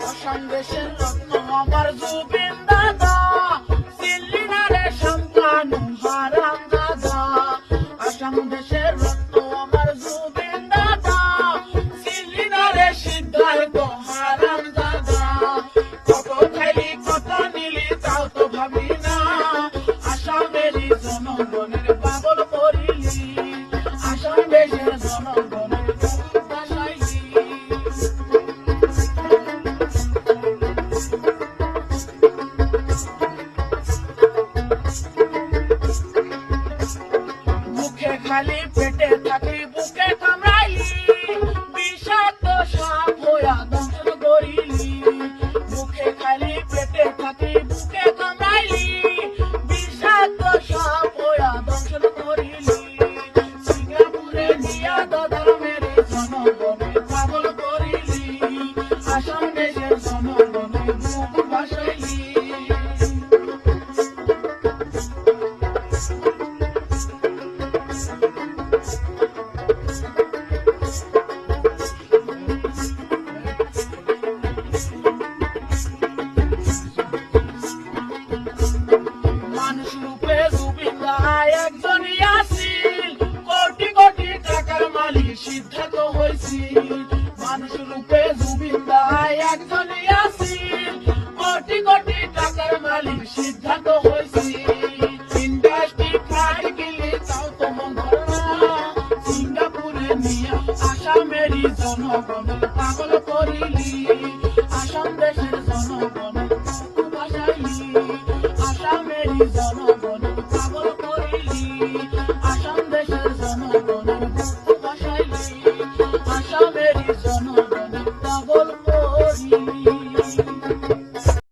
আসাম দেশের রত্ন আমার জুবিন দাদা, চিনলি না রে শামকানু হারাম দাদা। আসাম দেশের রত্ন আমার জুবিন দাদা, চিনলি না রে সিদ্ধার্থ হারাম দাদা। কত খাইলি কত নিলি তাও তো ভাবি না, আসামেরই জনগণের পাগল করিলি, আসাম দেশের জনগণের ভাসাইলি। মুখে খালি পেটে থাকি বুকে কামড়াইলি, বিষাক্ত সাপ হইয়া দংশন করিলি। মুখে খালি পেটে থাকি বুকে কামড়াইলি, বিষাক্ত সাপ হইয়া দংশন করিলি। সিঙ্গাপুরে নিয়া দাদার মেরে জনগণে পাগল করিলি, আসাম দেশের জনগণে বুক ভাসাইলি। মানুষ রূপে জুবিন দাই একজনই আসিল, কোটি কোটি টাকার মালিক সিদ্ধার্থ হইছিল। মানুষ রূপে জুবিন দাই একজনই আসিল, কোটি কোটি টাকার মালিক সিদ্ধার্থ হইছিল। ইন্ডাস্ট্রি ফ্লাইট গেলে তাও তো মন ধরে না, সিঙ্গাপুরে নিয়ে আসামেরই জনগণের পাগল করিলি।